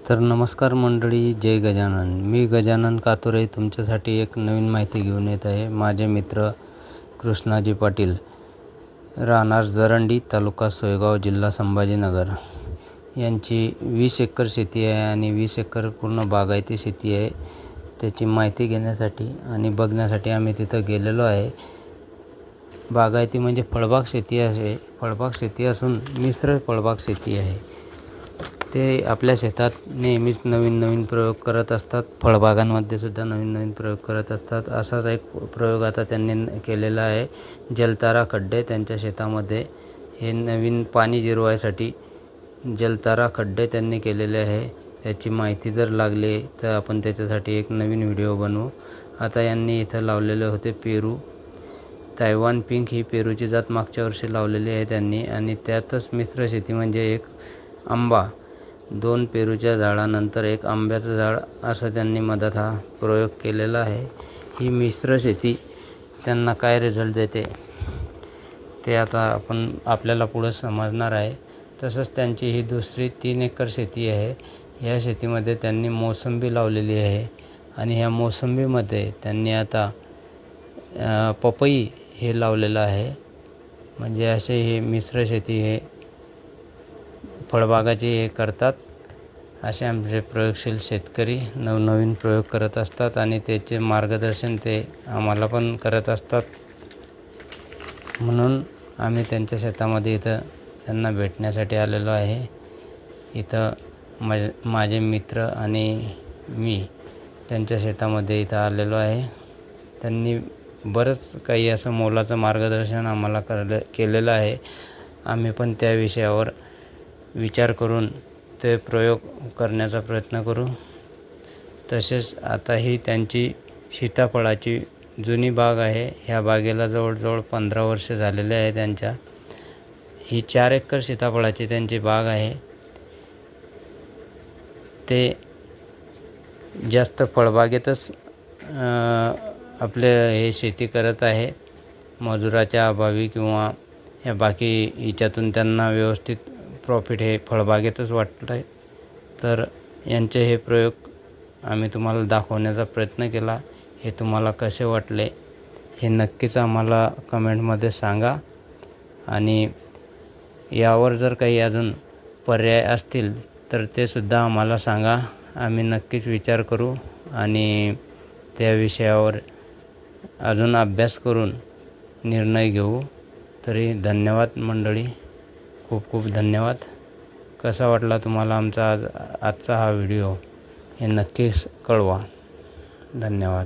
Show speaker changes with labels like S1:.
S1: तर नमस्कार मंडळी, जय गजानन. मी गजानन कातोरे तुमच्यासाठी एक नवीन माहिती घेऊन येत आहे. माझे मित्र कृष्णाजी पाटील, राहणार जरंडी, तालुका सोयगाव, जिल्हा संभाजीनगर, यांची 20 एकर शेती आहे आणि 20 एकर पूर्ण बागायती शेती आहे. त्याची माहिती घेण्यासाठी आणि बघण्यासाठी आम्ही तिथं गेलेलो आहे. बागायती म्हणजे फळबाग शेती आहे. फळबाग शेती असून मिश्र फळबाग शेती आहे. ते आपल्या शेतात नेहमीच नवीन प्रयोग करत असतात. फळबागांमध्ये सुद्धा नवीन प्रयोग करत असतात. असाच एक प्रयोग आता त्यांनी केलेला आहे. जलतारा खड्डे त्यांच्या शेतामध्ये हे नवीन पाणी जिरवायसाठी जलतारा खड्डे त्यांनी केलेले आहे. त्याची माहिती जर लागली तर आपण त्याच्यासाठी एक नवीन व्हिडिओ बनवू. आता यांनी इथं लावलेले होते पेरू. तायवान पिंक ही पेरूची जात मागच्या वर्षी लावलेली आहे त्यांनी. आणि त्यातच मिश्र शेती म्हणजे एक आंबा, 2 पेरूच्या झाडानंतर एक आंब्याचं झाड, असं त्यांनी मधात हा प्रयोग केलेला आहे. ही मिश्र शेती त्यांना काय रिझल्ट देते ते आता आपल्याला पुढं समजणार आहे. तसंच त्यांची ही दुसरी 3 एकर शेती आहे. ह्या शेतीमध्ये त्यांनी मोसंबी लावलेली आहे आणि ह्या मोसंबीमध्ये त्यांनी आता पपई हे लावलेलं आहे. म्हणजे असे हे मिश्र शेती हे फळबागाची हे करतात. असे आमचे प्रयोगशील शेतकरी नवनवीन प्रयोग करत असतात आणि त्याचे मार्गदर्शन ते आम्हाला पण करत असतात. म्हणून आम्ही त्यांच्या शेतामध्ये इथं त्यांना भेटण्यासाठी आलेलो आहे. इथं माझे मित्र आणि मी त्यांच्या शेतामध्ये इथं आलेलो आहे. त्यांनी बरंच काही असं मोलाचं मार्गदर्शन आम्हाला केलेलं आहे. आम्ही पण त्या विषयावर विचार करून ते प्रयोग करण्याचा प्रयत्न करू. तसेच आता ही त्यांची सीताफळाची जुनी बाग आहे. ह्या बागेला जवळजवळ 15 वर्ष झालेले आहे त्यांच्या. ही 4 एकर सीताफळाची त्यांची बाग आहे. ते जास्त फळबागेतच आपले हे शेती करत आहे. मजुराच्या अभावी किंवा या बाकी हिच्यातून त्यांना व्यवस्थित प्रॉफिट हे फळबागेतच वाटलं आहे. तर यांचे हे प्रयोग आम्ही तुम्हाला दाखवण्याचा प्रयत्न केला. हे तुम्हाला कसे वाटले हे नक्कीच आम्हाला कमेंटमध्ये सांगा. आणि यावर जर काही अजून पर्याय असतील तर ते सुद्धा आम्हाला सांगा. आम्ही नक्कीच विचार करू आणि त्या विषयावर अजून अभ्यास करून निर्णय घेऊ. तरी धन्यवाद मंडळी, खूप धन्यवाद. कसा वाटला तुम्हाला आमचा आजचा हा व्हिडिओ हे नक्कीच कळवा. धन्यवाद.